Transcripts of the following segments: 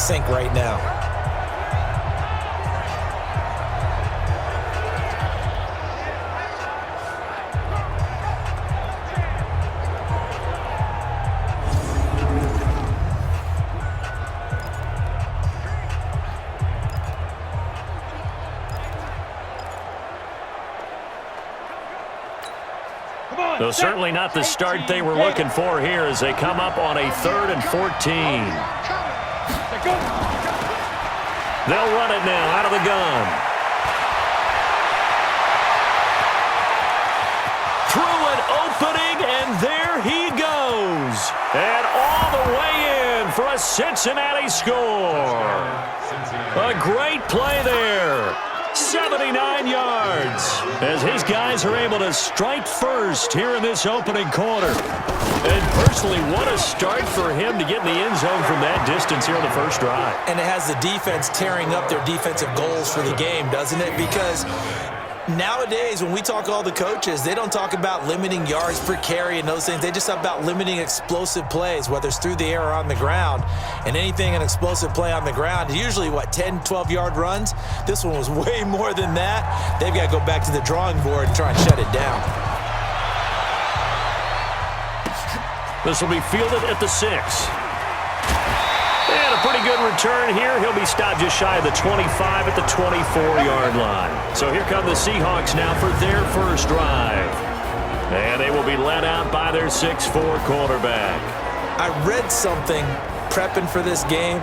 sync right now. So certainly not the start they were looking for here as they come up on a 3rd and 14. They'll run it now out of the gun. Through an opening, and there he goes. And all the way in for a Cincinnati score. A great play there. 79 yards as his guys are able to strike first here in this opening quarter. And personally, what a start for him to get in the end zone from that distance here on the first drive. And it has the defense tearing up their defensive goals for the game, doesn't it? Because nowadays, when we talk to all the coaches, they don't talk about limiting yards per carry and those things. They just talk about limiting explosive plays, whether it's through the air or on the ground. And anything an explosive play on the ground, usually, 10, 12-yard runs? This one was way more than that. They've got to go back to the drawing board and try and shut it down. This will be fielded at the 6. And a pretty good return here. He'll be stopped just shy of the 25 at the 24-yard line. So here come the Seahawks now for their first drive. And they will be led out by their 6'4" quarterback. I read something prepping for this game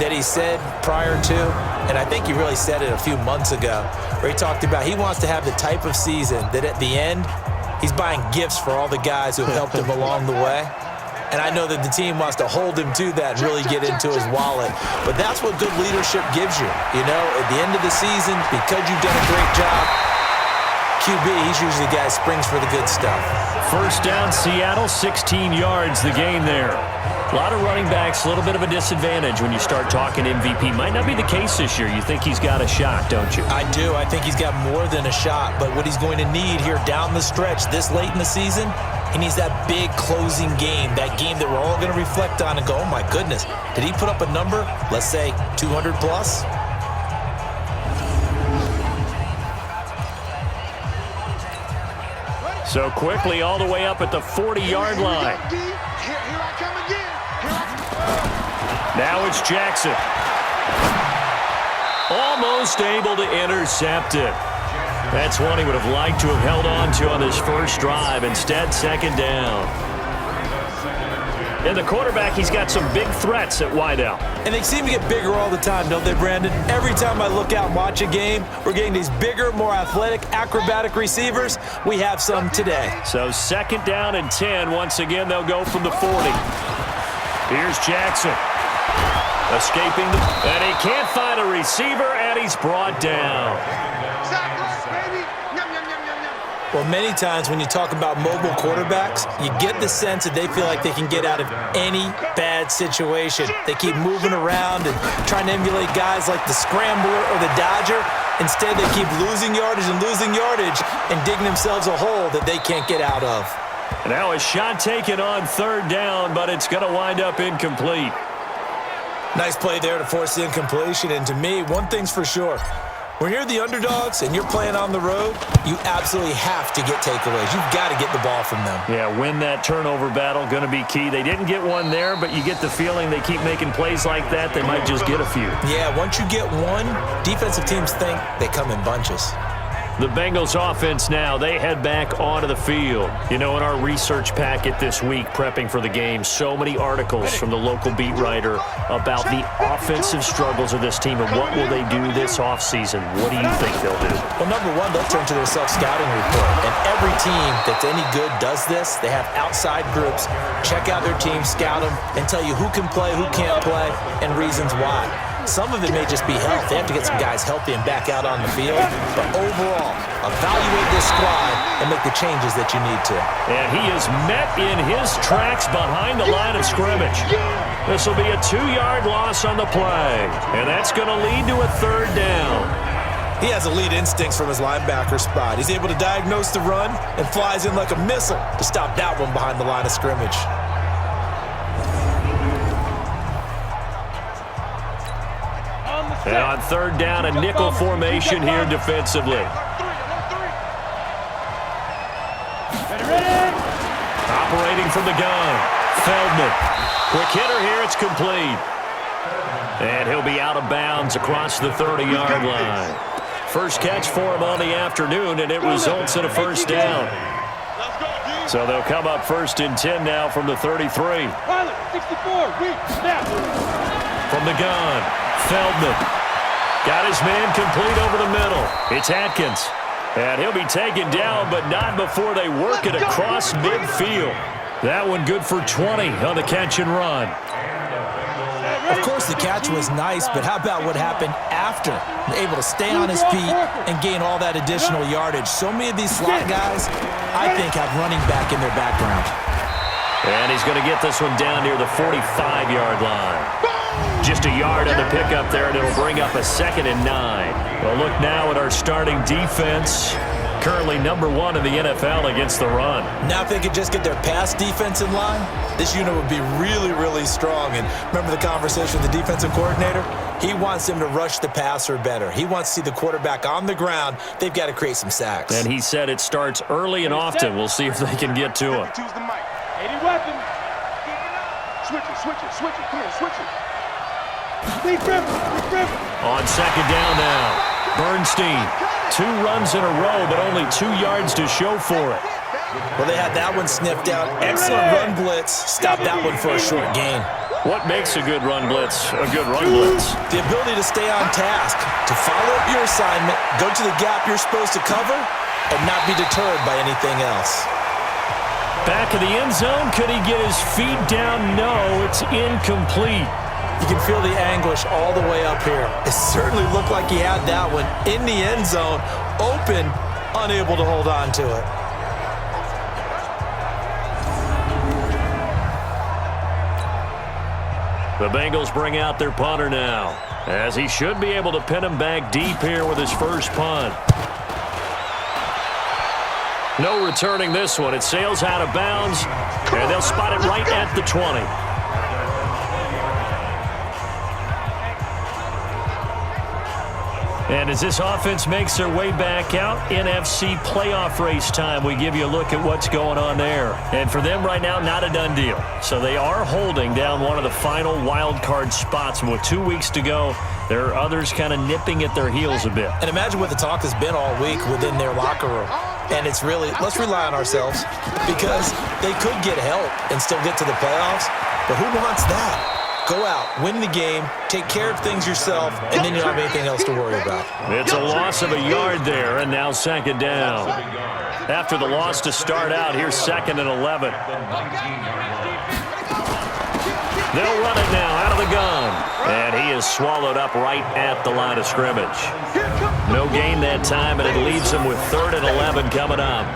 that he said prior to, and I think he really said it a few months ago, where he talked about he wants to have the type of season that at the end, he's buying gifts for all the guys who have helped him along the way. And I know that the team wants to hold him to that and really get into his wallet. But that's what good leadership gives you. You know, at the end of the season, because you've done a great job, QB, he's usually the guy who springs for the good stuff. First down, Seattle, 16 yards the gain there. A lot of running backs, a little bit of a disadvantage when you start talking MVP. Might not be the case this year. You think he's got a shot, don't you? I do. I think he's got more than a shot. But what he's going to need here down the stretch this late in the season, he needs that big closing game, that game that we're all going to reflect on and go, oh, my goodness, did he put up a number, let's say 200 plus? So quickly all the way up at the 40-yard line. Now it's Jackson. Almost able to intercept it. That's one he would have liked to have held on to on this first drive. Instead, second down. And the quarterback, he's got some big threats at wideout. And they seem to get bigger all the time, don't they, Brandon? Every time I look out and watch a game, we're getting these bigger, more athletic, acrobatic receivers. We have some today. So second down and 10. Once again, they'll go from the 40. Here's Jackson. Escaping, and he can't find a receiver, and he's brought down. Well, many times when you talk about mobile quarterbacks, you get the sense that they feel like they can get out of any bad situation. They keep moving around and trying to emulate guys like the Scrambler or the Dodger. Instead, they keep losing yardage and digging themselves a hole that they can't get out of. Now a shot taken on third down, but it's going to wind up incomplete. Nice play there to force the incompletion. And to me, one thing's for sure. When you're the underdogs and you're playing on the road, you absolutely have to get takeaways. You've got to get the ball from them. Yeah, win that turnover battle, going to be key. They didn't get one there, but you get the feeling they keep making plays like that, they might just get a few. Yeah, once you get one, defensive teams think they come in bunches. The Bengals offense now, they head back onto the field. You know, in our research packet this week, prepping for the game, so many articles from the local beat writer about the offensive struggles of this team and what will they do this offseason. What do you think they'll do? Well, number one, they'll turn to their self-scouting report. And every team that's any good does this. They have outside groups, check out their team, scout them, and tell you who can play, who can't play, and reasons why. Some of it may just be health. They have to get some guys healthy and back out on the field. But overall, evaluate this squad and make the changes that you need to. And he is met in his tracks behind the line of scrimmage. This will be a 2-yard loss on the play. And that's going to lead to a third down. He has elite instincts from his linebacker spot. He's able to diagnose the run and flies in like a missile to stop that one behind the line of scrimmage. And on third down, a nickel formation here defensively. Operating from the gun, Feldman. Quick hitter here, it's complete. And he'll be out of bounds across the 30-yard line. First catch for him on the afternoon, and it results in a first down. So they'll come up first and 10 now from the 33. From the gun, Feldman. Got his man complete over the middle. It's Atkins. And he'll be taken down, but not before they work it across midfield. That one good for 20 on the catch and run. Of course, the catch was nice, but how about what happened after? Able to stay on his feet and gain all that additional yardage. So many of these slot guys, I think, have running back in their background. And he's going to get this one down near the 45-yard line. Just a yard on the pickup there, and it'll bring up a 2nd and 9. Well, look now at our starting defense. Currently number 1 in the NFL against the run. Now if they could just get their pass defense in line, this unit would be really, really strong. And remember the conversation with the defensive coordinator? He wants them to rush the passer better. He wants to see the quarterback on the ground. They've got to create some sacks. And he said it starts early and often. We'll see if they can get to him. 80 weapon. Switch it. Come on, switch it. Big river. On second down now, Bernstein. 2 runs in a row, but only 2 yards to show for it. Well, they had that one sniffed out. Excellent run blitz. Stop that one for a short gain. What makes a good run blitz a good run blitz? The ability to stay on task, to follow up your assignment, go to the gap you're supposed to cover, and not be deterred by anything else. Back of the end zone. Could he get his feet down? No, it's incomplete. You can feel the anguish all the way up here. It certainly looked like he had that one in the end zone, open, unable to hold on to it. The Bengals bring out their punter now, as he should be able to pin him back deep here with his first punt. No returning this one. It sails out of bounds, and they'll spot it right at the 20. And as this offense makes their way back out, NFC playoff race time, we give you a look at what's going on there. And for them right now, not a done deal. So they are holding down one of the final wild card spots. And with 2 weeks to go, there are others kind of nipping at their heels a bit. And imagine what the talk has been all week within their locker room. And it's really, let's rely on ourselves, because they could get help and still get to the playoffs. But who wants that? Go out, win the game, take care of things yourself, and then you don't have anything else to worry about. It's a loss of a yard there, and now second down. After the loss to start out, here's 2nd and 11. They'll run it now out of the gun. And he is swallowed up right at the line of scrimmage. No gain that time, and it leaves him with 3rd and 11 coming up.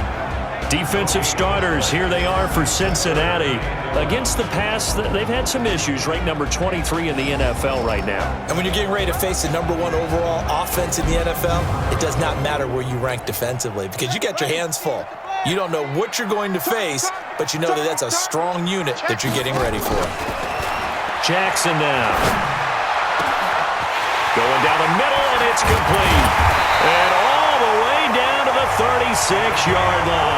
Defensive starters, here they are for Cincinnati. Against the pass, they've had some issues, ranked number 23 in the NFL right now. And when you're getting ready to face the number 1 overall offense in the NFL, it does not matter where you rank defensively, because you got your hands full. You don't know what you're going to face, but you know that that's a strong unit that you're getting ready for. Jackson now. Going down the middle, and it's complete. And all the way down to the 36-yard line.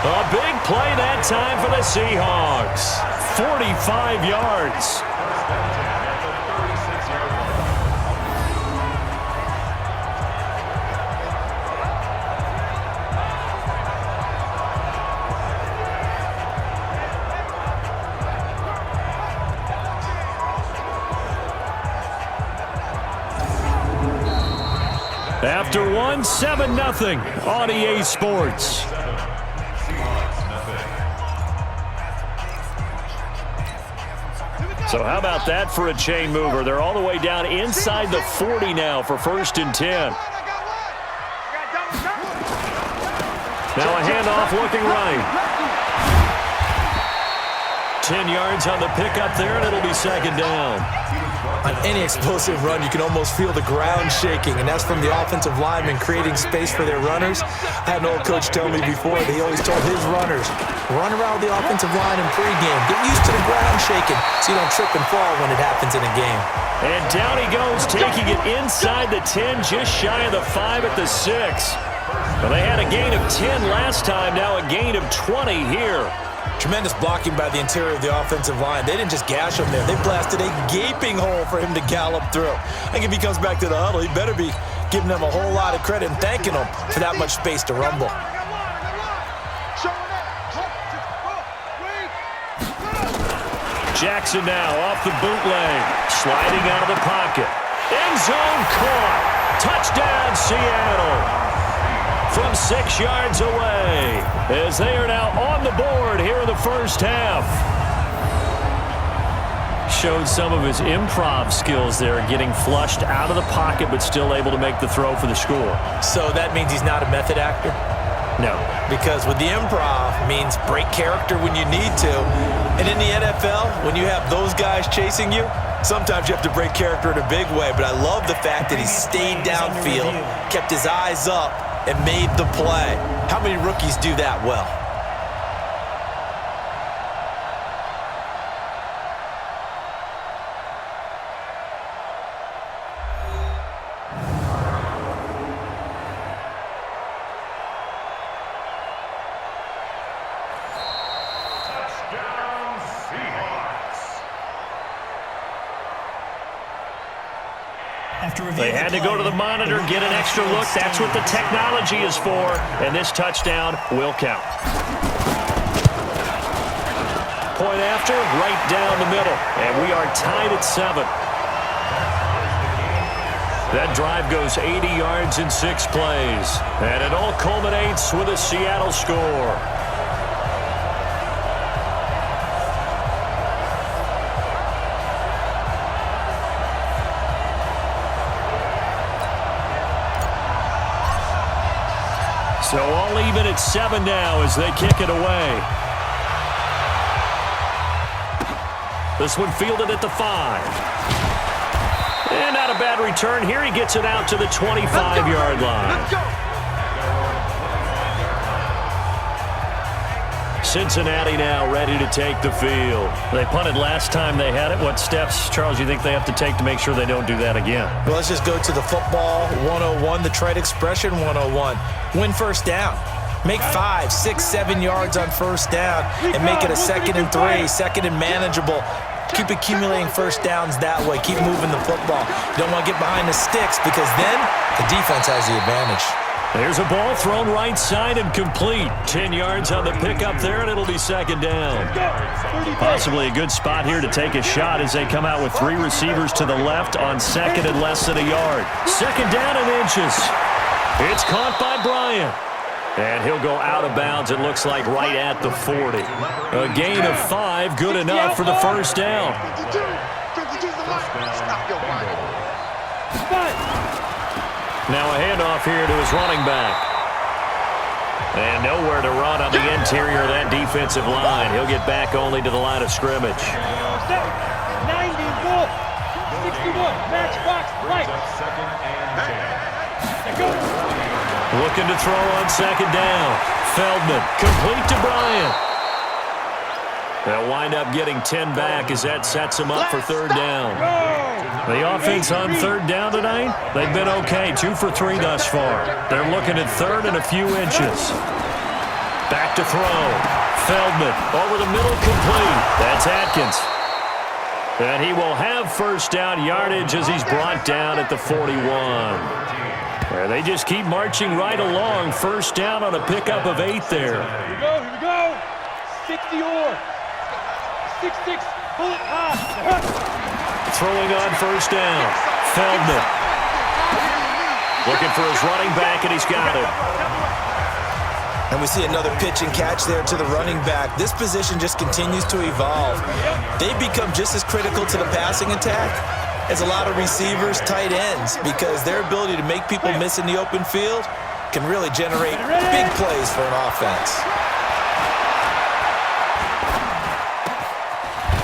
A big play that time for the Seahawks. 45 yards. After one, 7-0 on EA Sports. So how about that for a chain mover? They're all the way down inside the 40 now for 1st and 10. Now a handoff looking right. 10 yards on the pickup there, and it'll be 2nd down. On any explosive run, you can almost feel the ground shaking, and that's from the offensive linemen creating space for their runners. I had an old coach tell me before that he always told his runners, run around the offensive line in pregame. Get used to the ground shaking so you don't trip and fall when it happens in a game. And down he goes, taking it inside the 10, just shy of the 5 at the 6. Well, they had a gain of 10 last time, now a gain of 20 here. Tremendous blocking by the interior of the offensive line. They didn't just gash him there. They blasted a gaping hole for him to gallop through. I think if he comes back to the huddle, he better be giving them a whole lot of credit and thanking them for that much space to rumble. Jackson now off the bootleg, sliding out of the pocket. End zone caught. Touchdown, Seattle. From 6 yards away, as they are now on the board here in the first half. Showed some of his improv skills there, getting flushed out of the pocket, but still able to make the throw for the score. So that means he's not a method actor? No. Because with the improv means break character when you need to. And in the NFL, when you have those guys chasing you, sometimes you have to break character in a big way. But I love the fact that he stayed downfield, kept his eyes up, and made the play. How many rookies do that well? They had to go to the monitor, get an extra look. That's what the technology is for. And this touchdown will count. Point after, right down the middle. And we are tied at 7. That drive goes 80 yards in 6 plays. And it all culminates with a Seattle score. So all even at 7 now as they kick it away. This one fielded at the 5. And not a bad return here. He gets it out to the 25-yard line. Cincinnati now ready to take the field. They punted last time they had it. What steps, Charles, you think they have to take to make sure they don't do that again? Well, let's just go to the football 101, the trite expression 101. Win first down. Make 5, 6, 7 yards on first down and make it a 2nd and 3, 2nd and manageable. Keep accumulating first downs that way. Keep moving the football. You don't want to get behind the sticks because then the defense has the advantage. There's a ball thrown right side and complete. 10 yards on the pickup there, and it'll be 2nd down. Possibly a good spot here to take a shot as they come out with 3 receivers to the left on 2nd and less than a yard. 2nd down and inches. It's caught by Bryant. And he'll go out of bounds, it looks like, right at the 40. A gain of 5, good enough for the first down. Now a handoff here to his running back. And nowhere to run on the interior of that defensive line. He'll get back only to the line of scrimmage. 90, 61, match box, right. Looking to throw on 2nd down. Feldman, complete to Bryant. They'll wind up getting 10 back as that sets them up for 3rd down. The offense on 3rd down tonight, they've been okay. 2 for 3 thus far. They're looking at 3rd and a few inches. Back to throw. Feldman over the middle, complete. That's Atkins. And he will have first down yardage as he's brought down at the 41. There, they just keep marching right along. First down on a pickup of 8 there. Here we go. 60 or 6-6, bullet Throwing on first down. Feldman. Looking for his running back, and he's got it. And we see another pitch and catch there to the running back. This position just continues to evolve. They become just as critical to the passing attack as a lot of receivers, tight ends, because their ability to make people miss in the open field can really generate big plays for an offense.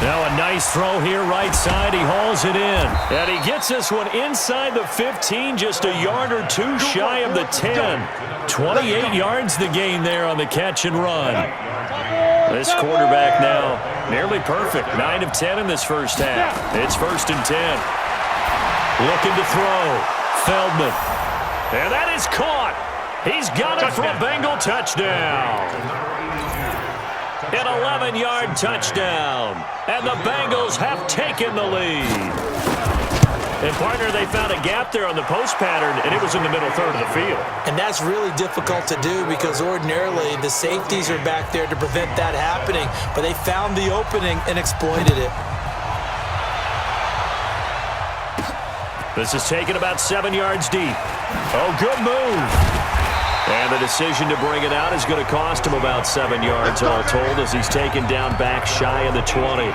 Now a nice throw here right side. He hauls it in. And he gets this one inside the 15, just a yard or 2 shy of the 10. 28 yards the gain there on the catch and run. This quarterback now nearly perfect. 9 of 10 in this first half. It's 1st and 10. Looking to throw. Feldman. And that is caught. He's got it for a Bengal touchdown. An 11-yard touchdown. And the Bengals have taken the lead. And, partner, they found a gap there on the post pattern, and it was in the middle third of the field. And that's really difficult to do because ordinarily the safeties are back there to prevent that happening. But they found the opening and exploited it. This is taken about 7 yards deep. Oh, good move. And the decision to bring it out is going to cost him about 7 yards all told as he's taken down back shy of the 20.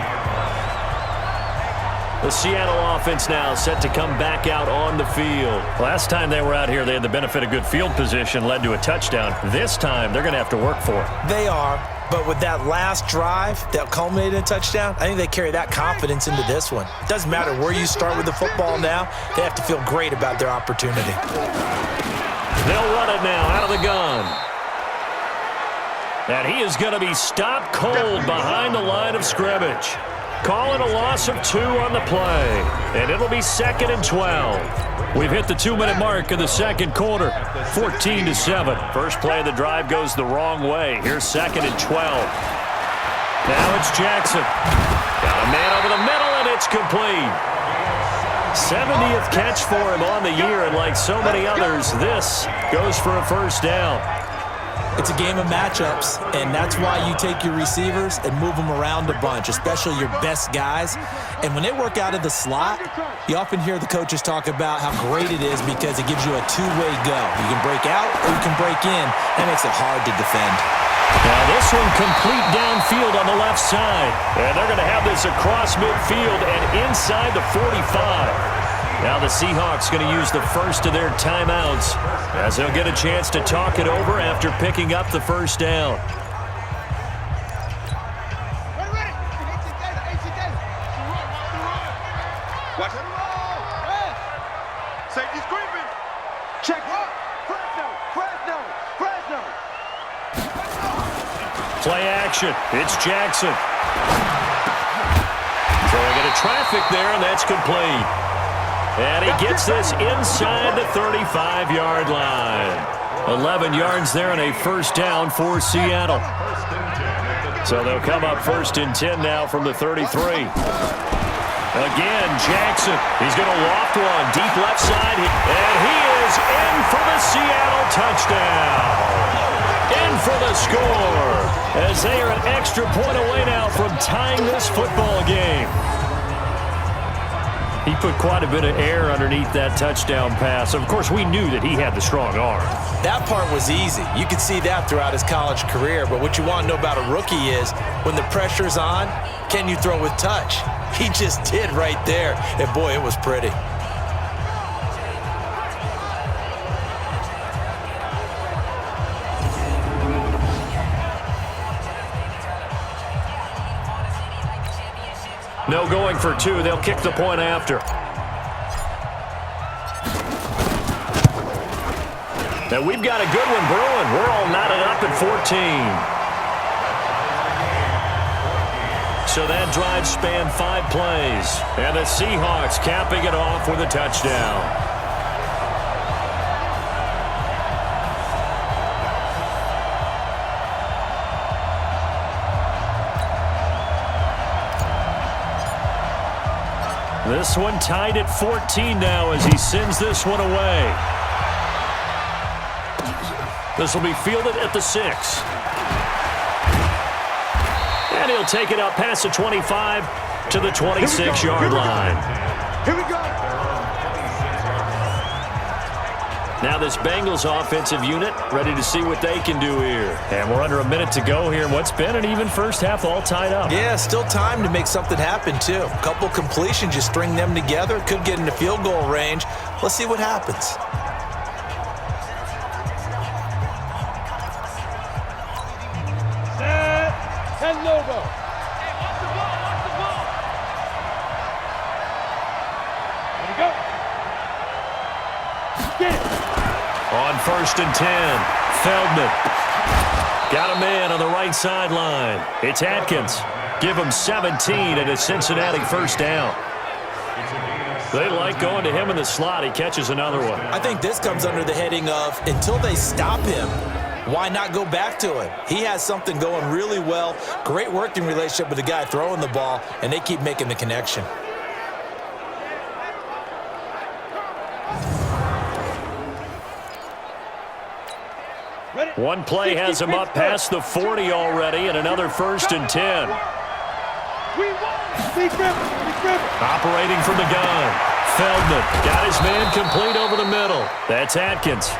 The Seattle offense now set to come back out on the field. Last time they were out here, they had the benefit of good field position, led to a touchdown. This time, they're going to have to work for it. They are, but with that last drive that culminated in a touchdown, I think they carry that confidence into this one. It doesn't matter where you start with the football now. They have to feel great about their opportunity. They'll run it now out of the gun. And he is going to be stopped cold behind the line of scrimmage. Calling a loss of 2 on the play. And it'll be 2nd and 12. We've hit the 2-minute mark of the second quarter. 14-7. First play of the drive goes the wrong way. Here's 2nd and 12. Now it's Jackson. Got a man over the middle, and it's complete. 70th catch for him on the year, and like so many others, this goes for a first down. It's a game of matchups, and that's why you take your receivers and move them around a bunch, especially your best guys. And when they work out of the slot, you often hear the coaches talk about how great it is because it gives you a two-way go. You can break out or you can break in. That makes it hard to defend. Now this one complete downfield on the left side. And they're going to have this across midfield and inside the 45. Now the Seahawks going to use the first of their timeouts as they'll get a chance to talk it over after picking up the first down. Safety's creeping. Check it. Fresno. Play action. It's Jackson. Throwing into traffic there, and that's complete. And he gets this inside the 35-yard line. 11 yards there and a first down for Seattle. So they'll come up 1st and 10 now from the 33. Again, Jackson. He's going to loft one deep left side. And he is in for the Seattle touchdown. In for the score. As they are an extra point away now from tying this football game. He put quite a bit of air underneath that touchdown pass. Of course, we knew that he had the strong arm. That part was easy. You could see that throughout his college career. But what you want to know about a rookie is when the pressure's on, can you throw with touch? He just did right there. And, boy, it was pretty. No going for 2. They'll kick the point after. Now we've got a good one brewing. We're all knotted up at 14. So that drive spanned 5 plays. And the Seahawks capping it off with a touchdown. This one tied at 14 now as he sends this one away. This will be fielded at the 6. And he'll take it out past the 25 to the 26-yard line. Here we go. Now this Bengals offensive unit ready to see what they can do here. And we're under a minute to go here in what's been an even first half all tied up. Yeah, still time to make something happen, too. A couple completions, you string them together. Could get into field goal range. Let's see what happens. Set and logo. Here we go. Get it. On 1st and 10, Feldman. Got a man on the right sideline. It's Atkins. Give him 17 and a Cincinnati first down. They like going to him in the slot. He catches another one. I think this comes under the heading of until they stop him, why not go back to it? He has something going really well. Great working relationship with the guy throwing the ball, and they keep making the connection. One play has him up past the 40 already, and another 1st and 10. Operating from the gun. Feldman got his man complete over the middle. That's Atkins.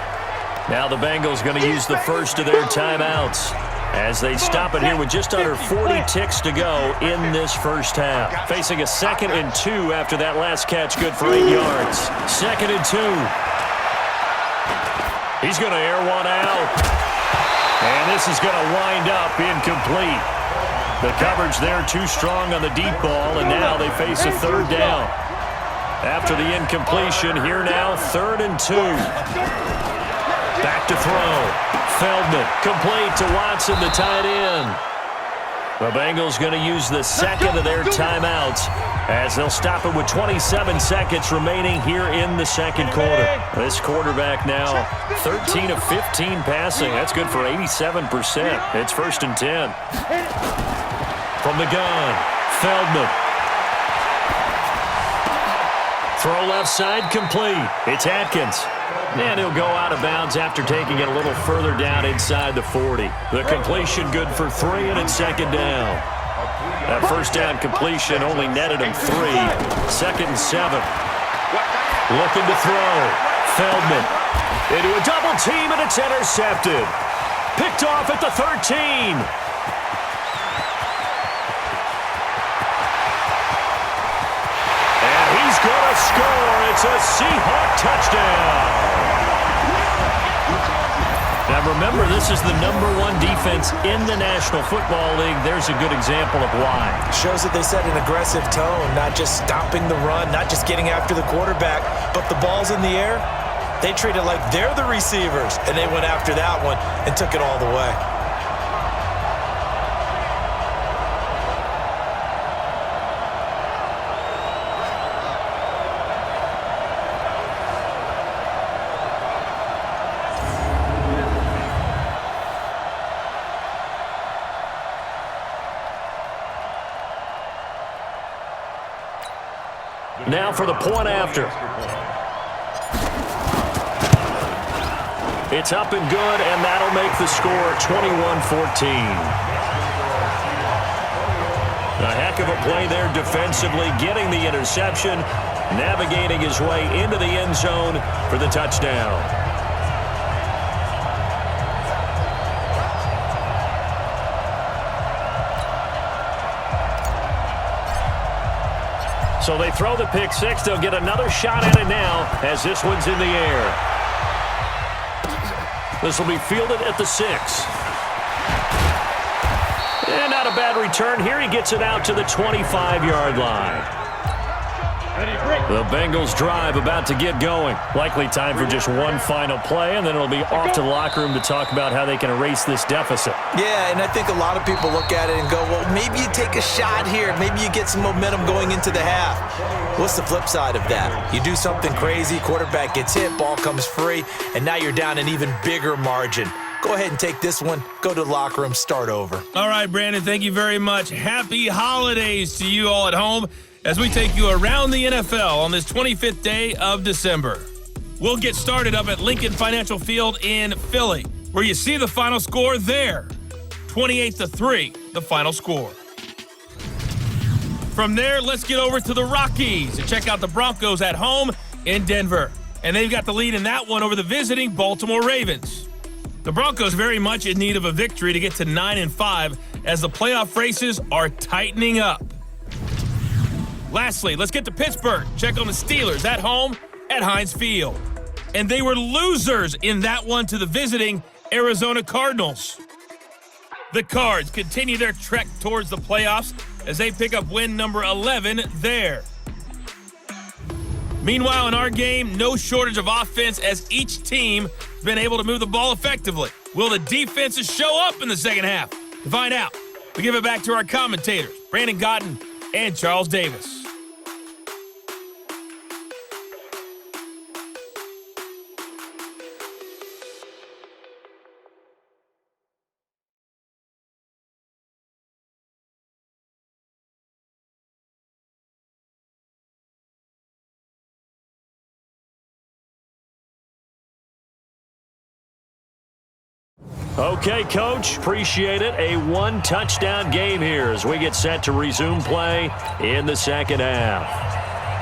Now the Bengals going to use the first of their timeouts as they stop it here with just under 40 ticks to go in this first half. Facing a 2nd and 2 after that last catch, good for 8 yards. 2nd and 2. He's going to air one out. And this is going to wind up incomplete. The coverage there too strong on the deep ball, and now they face a 3rd down. After the incompletion, here now, 3rd and 2. Back to throw. Feldman complete to Watson, the tight end. The Bengals going to use the 2nd of their timeouts as they'll stop it with 27 seconds remaining here in the 2nd quarter. This quarterback now 13 of 15 passing. That's good for 87%. It's 1st and 10. From the gun, Feldman. Throw left side complete. It's Atkins. And he'll go out of bounds after taking it a little further down inside the 40. The completion good for 3, and it's 2nd down. That 1st down completion only netted him 3. 2nd and 7. Looking to throw. Feldman into a double team, and it's intercepted. Picked off at the 13. And he's going to score. It's a Seahawk touchdown. Now remember, this is the #1 defense in the National Football League. There's a good example of why. Shows that they set an aggressive tone, not just stopping the run, not just getting after the quarterback, but the ball's in the air. They treat it like they're the receivers, and they went after that one and took it all the way. Now for the point after. It's up and good, and that'll make the score 21-14. A heck of a play there defensively, getting the interception, navigating his way into the end zone for the touchdown. So they throw the pick six. They'll get another shot at it now as this one's in the air. This will be fielded at the 6. And not a bad return here. He gets it out to the 25-yard line. The Bengals drive about to get going. Likely time for just one final play, and then it'll be off to the locker room to talk about how they can erase this deficit. Yeah, and I think a lot of people look at it and go, well, maybe you take a shot here. Maybe you get some momentum going into the half. What's the flip side of that? You do something crazy, quarterback gets hit, ball comes free, and now you're down an even bigger margin. Go ahead and take this one, go to the locker room, start over. All right, Brandon, thank you very much. Happy holidays to you all at home as we take you around the NFL on this 25th day of December. We'll get started up at Lincoln Financial Field in Philly, where you see the final score there. 28-3, the final score. From there, let's get over to the Rockies and check out the Broncos at home in Denver. And they've got the lead in that one over the visiting Baltimore Ravens. The Broncos very much in need of a victory to get to 9-5 as the playoff races are tightening up. Lastly, let's get to Pittsburgh. Check on the Steelers at home at Heinz Field. And they were losers in that one to the visiting Arizona Cardinals. The Cards continue their trek towards the playoffs as they pick up win number 11 there. Meanwhile, in our game, no shortage of offense as each team has been able to move the ball effectively. Will the defenses show up in the second half? To find out, we give it back to our commentators, Brandon Gotten and Charles Davis. Okay, Coach, appreciate it. A one-touchdown game here as we get set to resume play in the second half.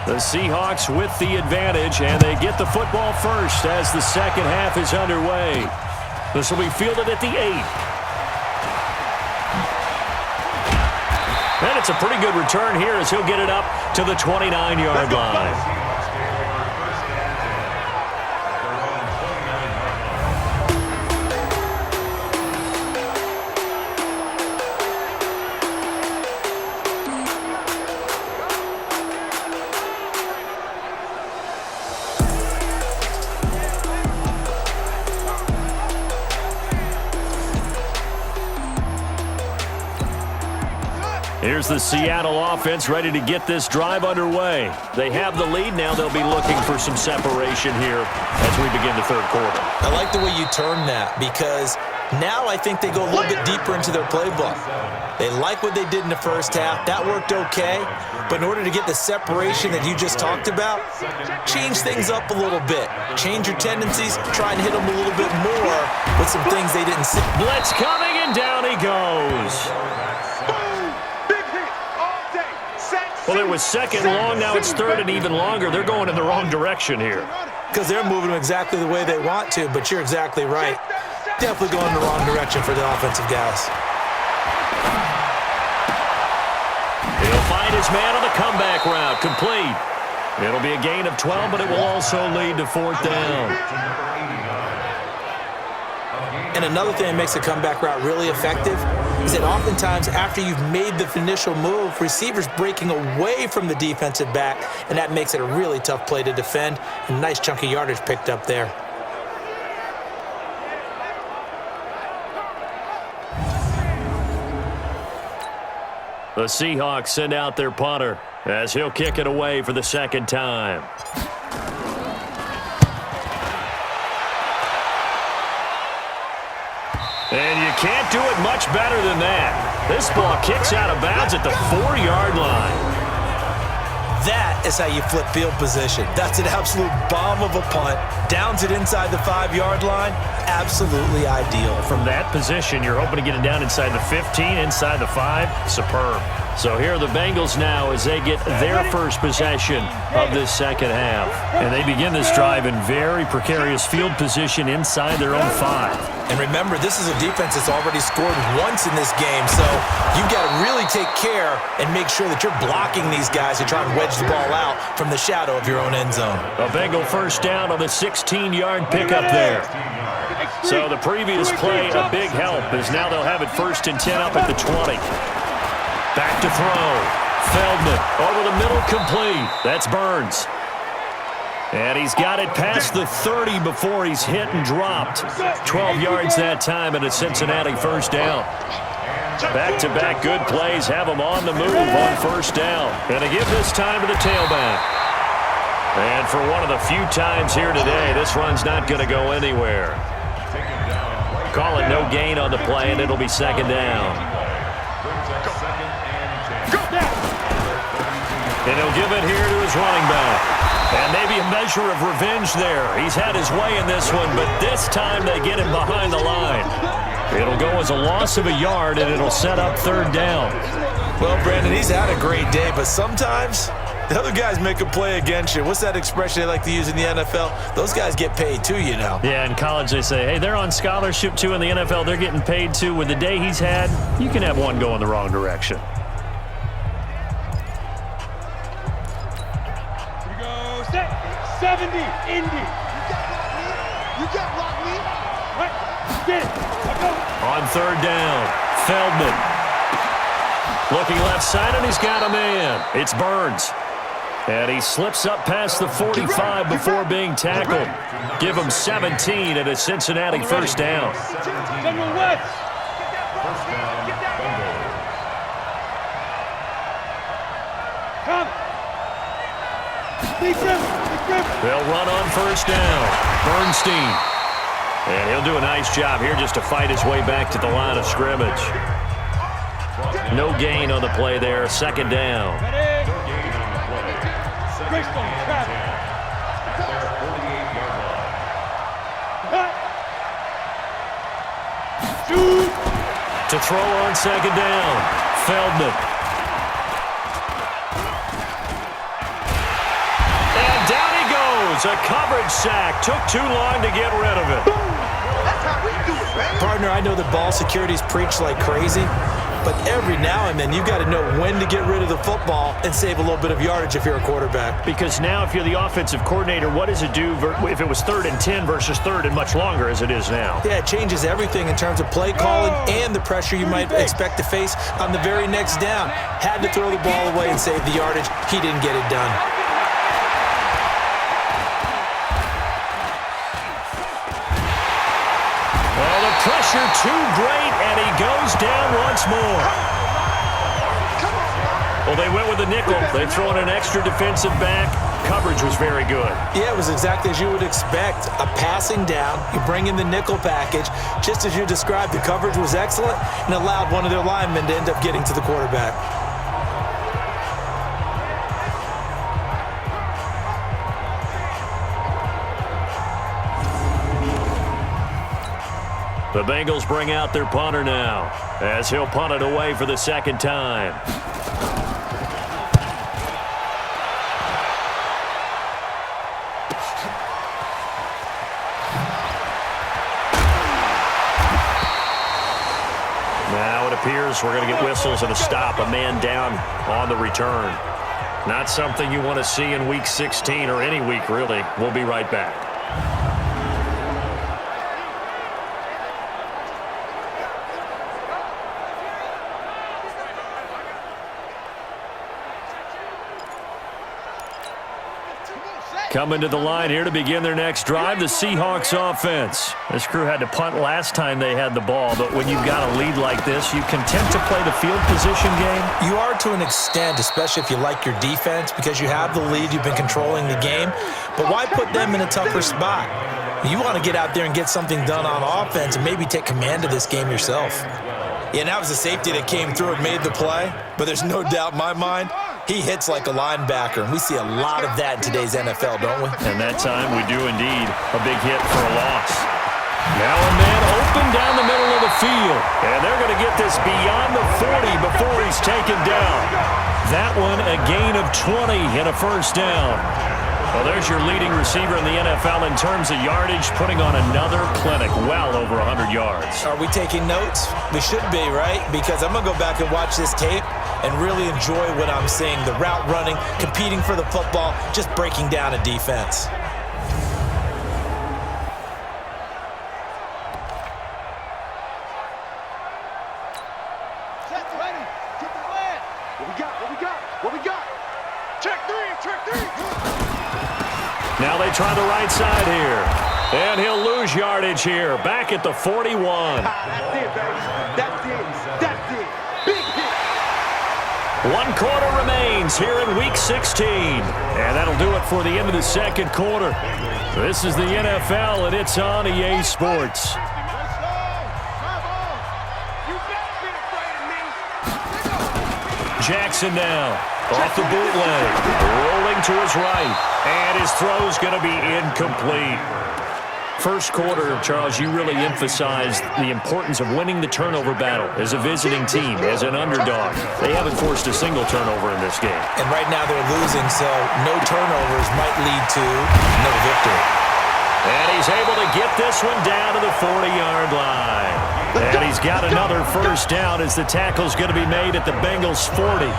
The Seahawks with the advantage, and they get the football first as the second half is underway. This will be fielded at the 8. And it's a pretty good return here as he'll get it up to the 29-yard line. Here's the Seattle offense ready to get this drive underway. They have the lead. Now they'll be looking for some separation here as we begin the third quarter. I like the way you term that because now I think they go a little bit deeper into their playbook. They like what they did in the first half. That worked okay. But in order to get the separation that you just talked about, change things up a little bit. Change your tendencies. Try and hit them a little bit more with some things they didn't see. Blitz coming, and down he goes. Well, it was second long. Now it's third and even longer. They're going in the wrong direction here. Because they're moving them exactly the way they want to, but you're exactly right. Definitely going in the wrong direction for the offensive guys. He'll find his man on the comeback route. Complete. It'll be a gain of 12, but it will also lead to fourth down. And another thing that makes a comeback route really effective is that oftentimes after you've made the initial move, receivers breaking away from the defensive back, and that makes it a really tough play to defend. A nice chunk of yardage picked up there. The Seahawks send out their punter as he'll kick it away for the second time. And you can't do it much better than that. This ball kicks out of bounds at the 4-yard line. That is how you flip field position. That's an absolute bomb of a punt. Downs it inside the 5-yard line. Absolutely ideal. From that position, you're hoping to get it down inside the 15, inside the 5. Superb. So here are the Bengals now as they get their first possession of this second half. And they begin this drive in very precarious field position inside their own 5. And remember, this is a defense that's already scored once in this game, so you've got to really take care and make sure that you're blocking these guys and try and wedge the ball out from the shadow of your own end zone. A Bengal first down on the 16-yard pickup there. So the previous play, a big help, as now they'll have it first and 10 up at the 20. Back to throw. Feldman over the middle, complete. That's Burns. And he's got it past the 30 before he's hit and dropped. 12 yards that time and a Cincinnati first down. Back-to-back good plays have them on the move on first down. And they give this time to the tailback. And for one of the few times here today, this run's not going to go anywhere. Call it no gain on the play, and it'll be second down. And he'll give it here to his running back. And maybe a measure of revenge there. He's had his way in this one, but this time they get him behind the line. It'll go as a loss of a yard, and it'll set up third down. Well, Brandon, he's had a great day, but sometimes the other guys make a play against you. What's that expression they like to use in the NFL? Those guys get paid too, you know. Yeah, in college they say, hey, they're on scholarship too. In the NFL, they're getting paid too. With the day he's had, you can have one go in the wrong direction. 70, Indy. You got rock me. Right. Get it. On third down, Feldman. Looking left side, and he's got a man. It's Burns. And he slips up past the 45 before being tackled. Give him 17 at a Cincinnati first down. They'll run on first down. Bernstein. And he'll do a nice job here just to fight his way back to the line of scrimmage. No gain on the play there. Second down. To throw on second down, Feldman. And down he goes. A coverage sack. Took too long to get rid of it. That's how we do it, baby. Partner, I know the ball security's preached like crazy, but every now and then you got to know when to get rid of the football and save a little bit of yardage if you're a quarterback. Because now if you're the offensive coordinator, what does it do if it was 3rd and 10 versus 3rd and much longer as it is now? Yeah, it changes everything in terms of play calling and the pressure you might expect to face on the very next down. Had to throw the ball away and save the yardage. He didn't get it done. Well, the pressure too great, and he goes down once more. Well, they went with the nickel. They throw in an extra defensive back. Coverage was very good. Yeah, it was exactly as you would expect. A passing down, you bring in the nickel package. Just as you described, the coverage was excellent and allowed one of their linemen to end up getting to the quarterback. The Bengals bring out their punter now as he'll punt it away for the second time. Now it appears we're going to get whistles and a stop, a man down on the return. Not something you want to see in Week 16 or any week, really. We'll be right back. Coming to the line here to begin their next drive, the Seahawks offense. This crew had to punt last time they had the ball, but when you've got a lead like this, you content to play the field position game? You are to an extent, especially if you like your defense, because you have the lead, you've been controlling the game. But why put them in a tougher spot? You want to get out there and get something done on offense and maybe take command of this game yourself. Yeah, and that was a safety that came through and made the play, but there's no doubt in my mind, he hits like a linebacker, and we see a lot of that in today's NFL, don't we? And that time we do indeed. A big hit for a loss. Now a man open down the middle of the field, and they're going to get this beyond the 40 before he's taken down. That one a gain of 20 and a first down. Well, there's your leading receiver in the NFL in terms of yardage, putting on another clinic, well over 100 yards. Are we taking notes? We should be, right? Because I'm going to go back and watch this tape and really enjoy what I'm seeing. The route running, competing for the football, just breaking down a defense. What we got? Check three. Now they try the right side here. And he'll lose yardage here. Back at the 41. That's it, baby. That's it. Big hit. 1 quarter remains here in Week 16. And that'll do it for the end of the second quarter. This is the NFL, and it's on EA Sports. Jackson now. Off the bootleg. Rolling to his right. And his throw's going to be incomplete. First quarter, Charles, you really emphasized the importance of winning the turnover battle as a visiting team, as an underdog. They haven't forced a single turnover in this game. And right now they're losing, so no turnovers might lead to no victory. And he's able to get this one down to the 40-yard line. And he's got another first down as the tackle's going to be made at the Bengals' 40.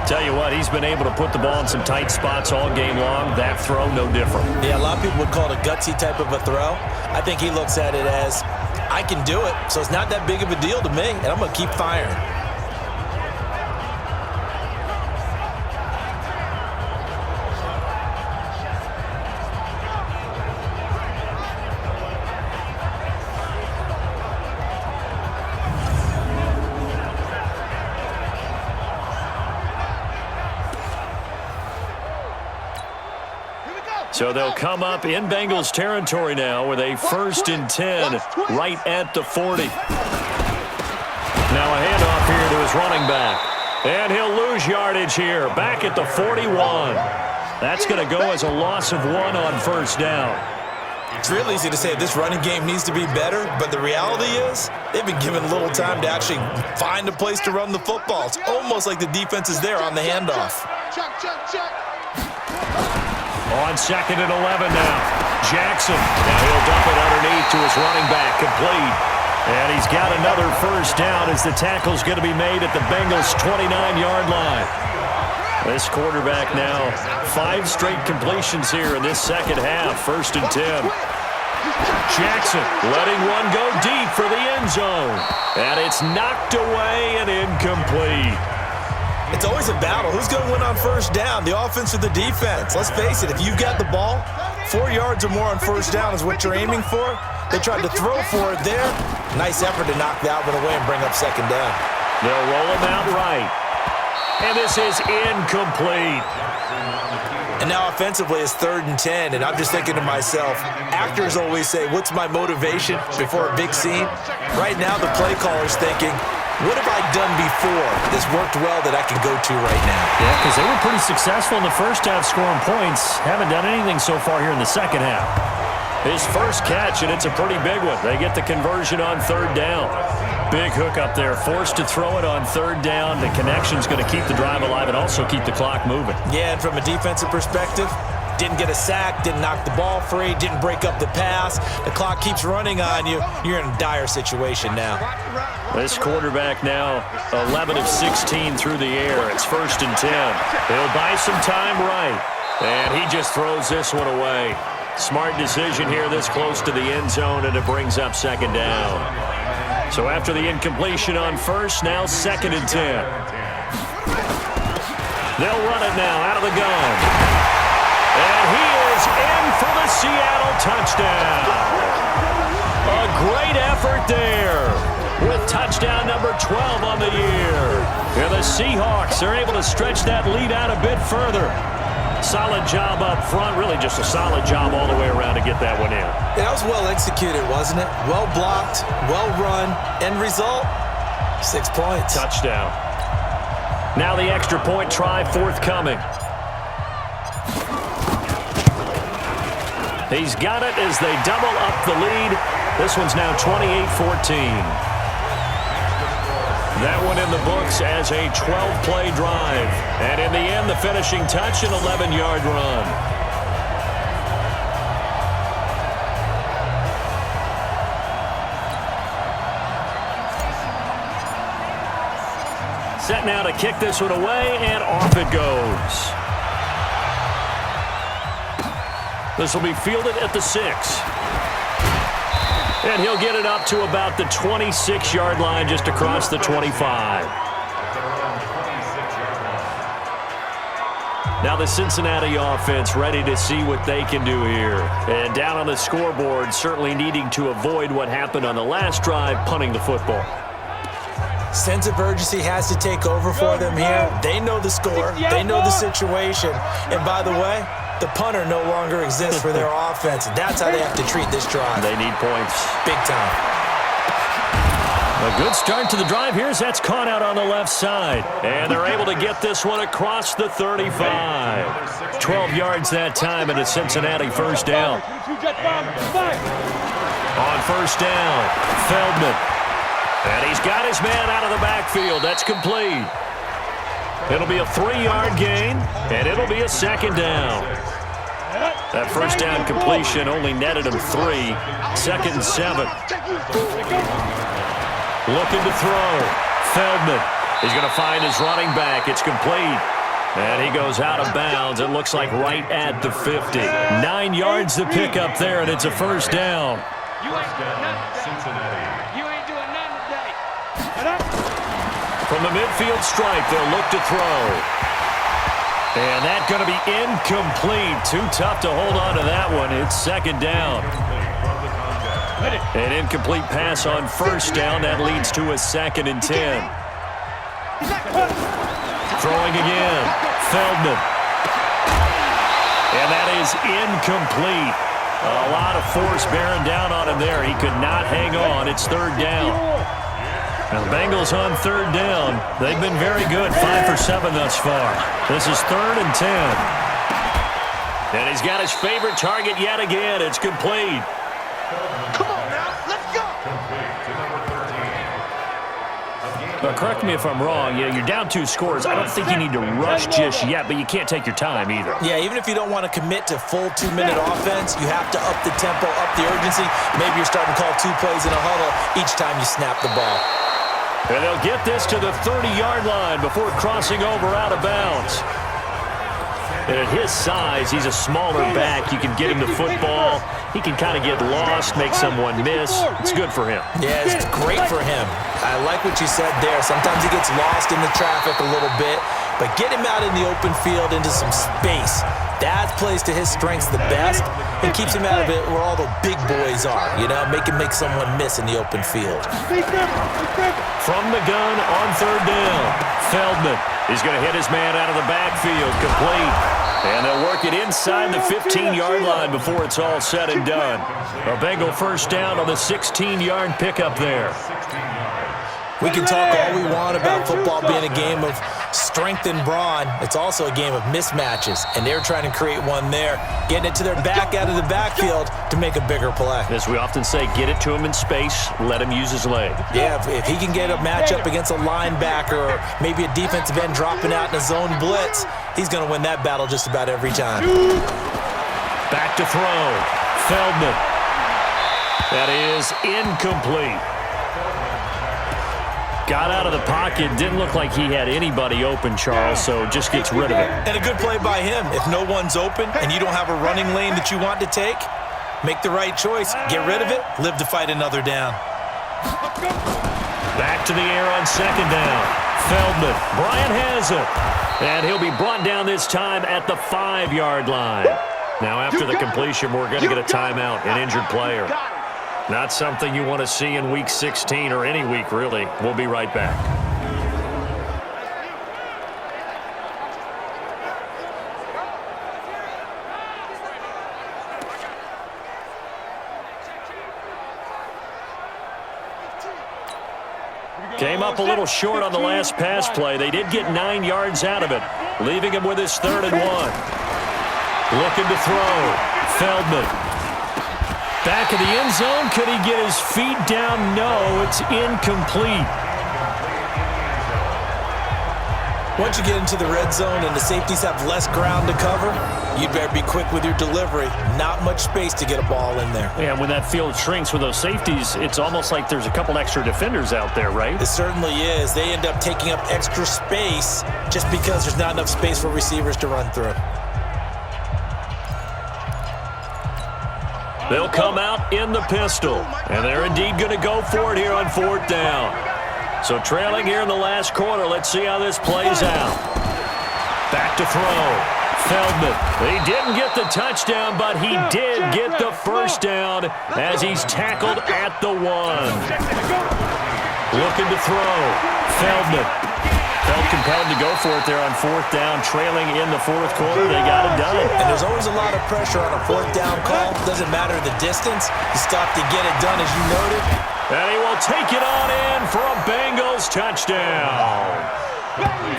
Tell you what, he's been able to put the ball in some tight spots all game long. That throw, no different. Yeah, a lot of people would call it a gutsy type of a throw. I think he looks at it as, I can do it, so it's not that big of a deal to me, and I'm going to keep firing. So they'll come up in Bengals territory now with a 1st and 10 right at the 40. Now a handoff here to his running back. And he'll lose yardage here, back at the 41. That's going to go as a loss of 1 on first down. It's real easy to say this running game needs to be better, but the reality is they've been given little time to actually find a place to run the football. It's almost like the defense is there on the handoff. On 2nd and 11 now. Jackson. Now he'll dump it underneath to his running back. Complete. And he's got another first down as the tackle's going to be made at the Bengals' 29-yard line. This quarterback now 5 straight completions here in this second half. 1st and 10. Jackson letting one go deep for the end zone. And it's knocked away and incomplete. It's always a battle. Who's going to win on first down, the offense or the defense? Let's face it, if you've got the ball, 4 yards or more on first down is what you're aiming for. They tried to throw for it there. Nice effort to knock that one away and bring up second down. They'll roll him out right. And this is incomplete. And now offensively it's 3rd and 10, and I'm just thinking to myself, actors always say, what's my motivation before a big scene? Right now the play caller's thinking, what have I done before that's worked well that I can go to right now? Yeah, because they were pretty successful in the first half scoring points. Haven't done anything so far here in the second half. His first catch, and it's a pretty big one. They get the conversion on 3rd down. Big hook up there, forced to throw it on 3rd down. The connection's going to keep the drive alive and also keep the clock moving. Yeah, and from a defensive perspective, didn't get a sack, didn't knock the ball free, didn't break up the pass. The clock keeps running on you. You're in a dire situation now. This quarterback now 11 of 16 through the air. It's 1st and 10. He'll buy some time right. And he just throws this one away. Smart decision here this close to the end zone, and it brings up second down. So after the incompletion on first, now 2nd and 10. They'll run it now out of the gun. And he is in for the Seattle touchdown. A great effort there with touchdown number 12 on the year. And the Seahawks are able to stretch that lead out a bit further. Solid job up front, really just a solid job all the way around to get that one in. Yeah, that was well executed, wasn't it? Well blocked, well run, end result, 6 points. Touchdown. Now the extra point try forthcoming. He's got it as they double up the lead. This one's now 28-14. That one in the books as a 12-play drive. And in the end, the finishing touch, an 11-yard run. Set now to kick this one away, and off it goes. This will be fielded at the 6. And he'll get it up to about the 26-yard line just across the 25. Now the Cincinnati offense ready to see what they can do here. And down on the scoreboard, certainly needing to avoid what happened on the last drive, punting the football. Sense of urgency has to take over for them here. They know the score. They know the situation. And by the way, the punter no longer exists for their offense. That's how they have to treat this drive. They need points. Big time. A good start to the drive here as that's caught out on the left side. And they're able to get this one across the 35. 12 yards that time and a Cincinnati first down. On first down, Feldman. And he's got his man out of the backfield. That's complete. It'll be a 3-yard gain, and it'll be a second down. That first down completion only netted him 3. 2nd and 7. Looking to throw. Feldman. He's going to find his running back. It's complete. And he goes out of bounds. It looks like right at the 50. 9 yards to pick up there, and it's a first down. From the midfield stripe, they'll look to throw. And that's going to be incomplete. Too tough to hold on to that one. It's second down. An incomplete pass on first down. That leads to a 2nd and 10. Throwing again. Feldman. And that is incomplete. A lot of force bearing down on him there. He could not hang on. It's third down. Now the Bengals on third down. They've been very good, 5 for 7 thus far. This is 3rd and 10. And he's got his favorite target yet again. It's complete. Come on now, let's go. Correct me if I'm wrong. You're down 2 scores. I don't think you need to rush just yet, but you can't take your time either. Yeah, even if you don't want to commit to full 2-minute offense, you have to up the tempo, up the urgency. Maybe you're starting to call 2 plays in a huddle each time you snap the ball. And they'll get this to the 30-yard line before crossing over out of bounds. And at his size, he's a smaller back. You can get him the football. He can kind of get lost, make someone miss. It's good for him. Yeah, it's great for him. I like what you said there. Sometimes he gets lost in the traffic a little bit, but get him out in the open field into some space. That plays to his strengths the best and keeps him out of it where all the big boys are, make him make someone miss in the open field. From the gun on 3rd down, Feldman. He's going to hit his man out of the backfield, complete. And they'll work it inside the 15-yard line before it's all said and done. A Bengal first down on the 16-yard pickup there. We can talk all we want about football being a game of strength and brawn. It's also a game of mismatches, and they're trying to create one there, getting it to their back out of the backfield to make a bigger play. As we often say, get it to him in space, let him use his leg. Yeah, if he can get a matchup against a linebacker or maybe a defensive end dropping out in a zone blitz, he's going to win that battle just about every time. Back to throw. Feldman. That is incomplete. Got out of the pocket. Didn't look like he had anybody open, Charles, so just gets rid of it. And a good play by him. If no one's open and you don't have a running lane that you want to take, make the right choice. Get rid of it. Live to fight another down. Back to the air on 2nd down. Feldman. Bryant has it. And he'll be brought down this time at the 5-yard line. Now after the completion, we're going to get a timeout, an injured player. Not something you want to see in Week 16 or any week, really. We'll be right back. Came up a little short on the last pass play. They did get 9 yards out of it, leaving him with his 3rd and 1. Looking to throw. Feldman. Back of the end zone. Could he get his feet down? No, it's incomplete. Once you get into the red zone and the safeties have less ground to cover, you better be quick with your delivery. Not much space to get a ball in there. Yeah, when that field shrinks with those safeties, it's almost like there's a couple extra defenders out there, right? It certainly is. They end up taking up extra space just because there's not enough space for receivers to run through. They'll come out in the pistol, and they're indeed going to go for it here on 4th down. So trailing here in the last quarter, let's see how this plays out. Back to throw. Feldman. He didn't get the touchdown, but he did get the first down as he's tackled at the 1. Looking to throw. Feldman. Felt compelled to go for it there on 4th down, trailing in the 4th quarter. They got it done. And there's always a lot of pressure on a 4th down call. Doesn't matter the distance. You stop to get it done, as you noted. And he will take it on in for a Bengals touchdown.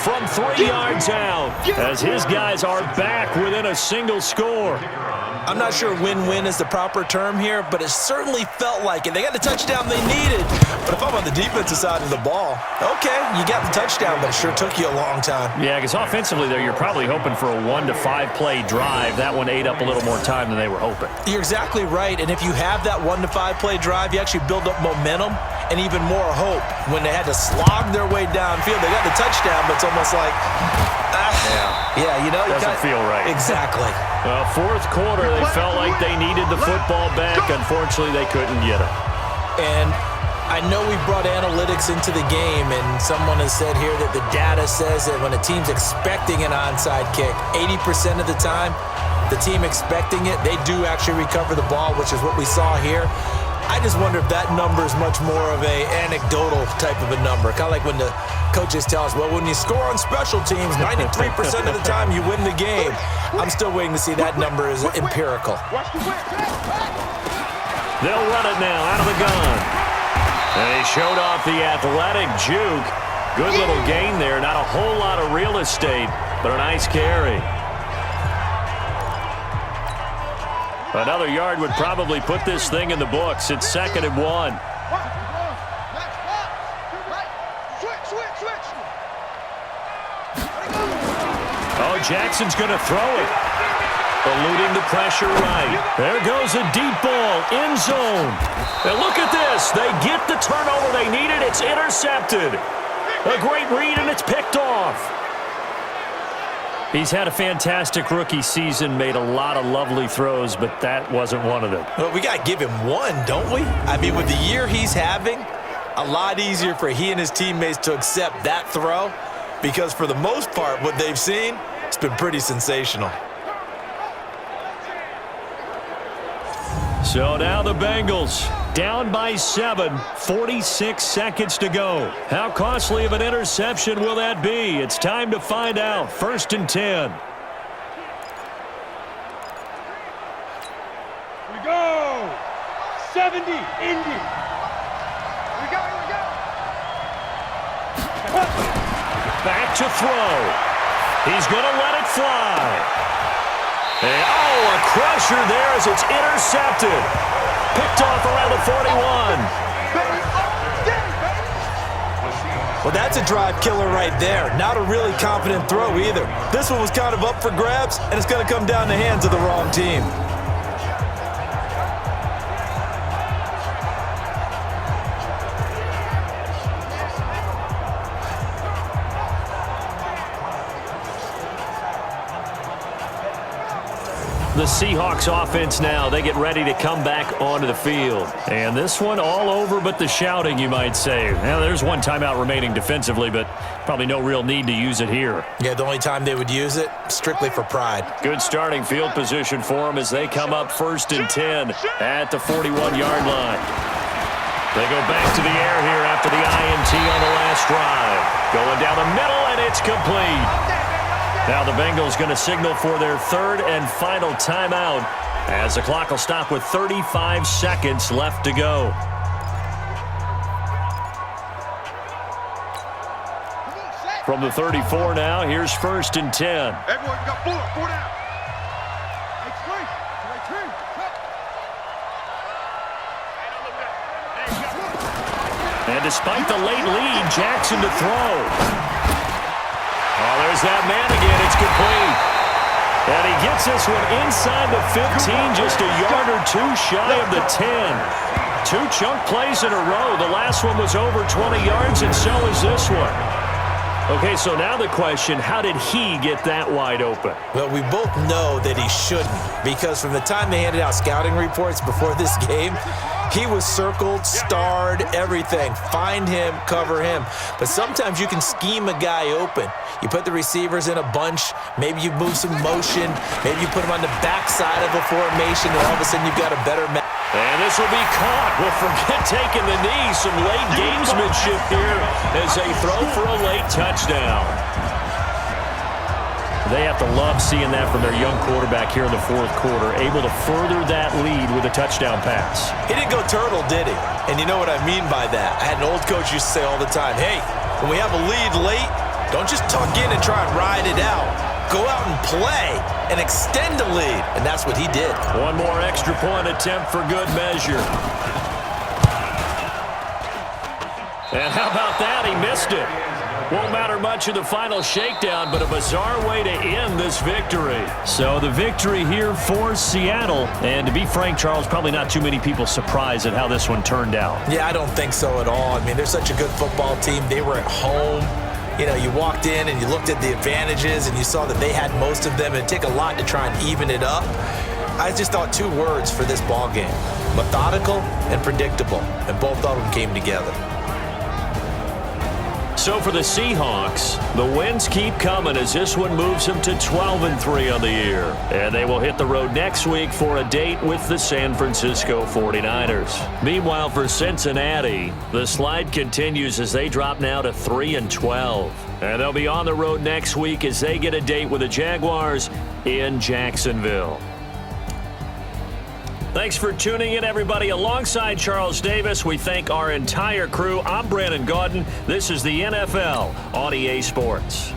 From 3 yards out, as his guys are back within a single score. I'm not sure win-win is the proper term here, but it certainly felt like it. They got the touchdown they needed. But if I'm on the defensive side of the ball, okay, you got the touchdown, but it sure took you a long time. Yeah, because offensively, though, you're probably hoping for a 1 to 5 play drive. That one ate up a little more time than they were hoping. You're exactly right, and if you have that 1 to 5 play drive, you actually build up momentum and even more hope. When they had to slog their way downfield, they got the touchdown, but it's almost like, doesn't feel right. Exactly. 4th quarter, they felt like they needed the football back. Unfortunately, they couldn't get it. And I know we brought analytics into the game, and someone has said here that the data says that when a team's expecting an onside kick, 80% of the time, the team expecting it, they do actually recover the ball, which is what we saw here. I just wonder if that number is much more of a anecdotal type of a number. Kind of like when the coaches tell us, well, when you score on special teams, 93% of the time you win the game. I'm still waiting to see that number is empirical. They'll run it now out of the gun. And he showed off the athletic juke. Good little gain there. Not a whole lot of real estate, but a nice carry. Another yard would probably put this thing in the books. It's 2nd and 1. Oh, Jackson's going to throw it. Eluding the pressure right. There goes a deep ball, end zone. And look at this. They get the turnover they needed. It's intercepted. A great read, and it's picked off. He's had a fantastic rookie season, made a lot of lovely throws, but that wasn't one of them. Well, we got to give him one, don't we? I mean, with the year he's having, a lot easier for he and his teammates to accept that throw because for the most part, what they've seen, it's been pretty sensational. So now the Bengals down by 7, 46 seconds to go. How costly of an interception will that be? It's time to find out. 1st and 10. Here we go. 70, Indy. Here we go. Back to throw. He's going to let it fly. And, a crusher there as it's intercepted. Picked off around the 41. Well, that's a drive killer right there. Not a really confident throw either. This one was kind of up for grabs, and it's going to come down the hands of the wrong team. The Seahawks offense now, they get ready to come back onto the field. And this one all over but the shouting, you might say. Now, there's one timeout remaining defensively, but probably no real need to use it here. Yeah, the only time they would use it, strictly for pride. Good starting field position for them as they come up 1st and 10 at the 41-yard line. They go back to the air here after the INT on the last drive. Going down the middle, and it's complete. Now the Bengals going to signal for their 3rd and final timeout as the clock will stop with 35 seconds left to go. From the 34 now, here's 1st and 10. Everyone got 4 down. And despite the late lead, Jackson to throw. Oh, there's that man again. It's complete. And he gets this one inside the 15, just a yard or two shy of the 10. 2 chunk plays in a row. The last one was over 20 yards, and so is this one. Okay, so now the question, how did he get that wide open? Well, we both know that he shouldn't because from the time they handed out scouting reports before this game, he was circled, starred, everything. Find him, cover him. But sometimes you can scheme a guy open. You put the receivers in a bunch. Maybe you move some motion. Maybe you put them on the backside of a formation, and all of a sudden you've got a better match. And this will be caught. Well, forget taking the knee. Some late gamesmanship here as they throw for a late touchdown. They have to love seeing that from their young quarterback here in the 4th quarter, able to further that lead with a touchdown pass. He didn't go turtle, did he? And you know what I mean by that. I had an old coach used to say all the time, hey, when we have a lead late, don't just tuck in and try and ride it out. Go out and play and extend the lead. And that's what he did. One more extra point attempt for good measure. And how about that? He missed it. Won't matter much in the final shakedown, but a bizarre way to end this victory. So the victory here for Seattle. And to be frank, Charles, probably not too many people surprised at how this one turned out. Yeah, I don't think so at all. I mean, they're such a good football team. They were at home. You know, you walked in and you looked at the advantages and you saw that they had most of them. And it'd take a lot to try and even it up. I just thought 2 words for this ball game: methodical and predictable. And both of them came together. So for the Seahawks, the wins keep coming as this one moves them to 12-3 on the year. And they will hit the road next week for a date with the San Francisco 49ers. Meanwhile, for Cincinnati, the slide continues as they drop now to 3-12. And they'll be on the road next week as they get a date with the Jaguars in Jacksonville. Thanks for tuning in, everybody. Alongside Charles Davis, we thank our entire crew. I'm Brandon Gaudin. This is the NFL on EA Sports.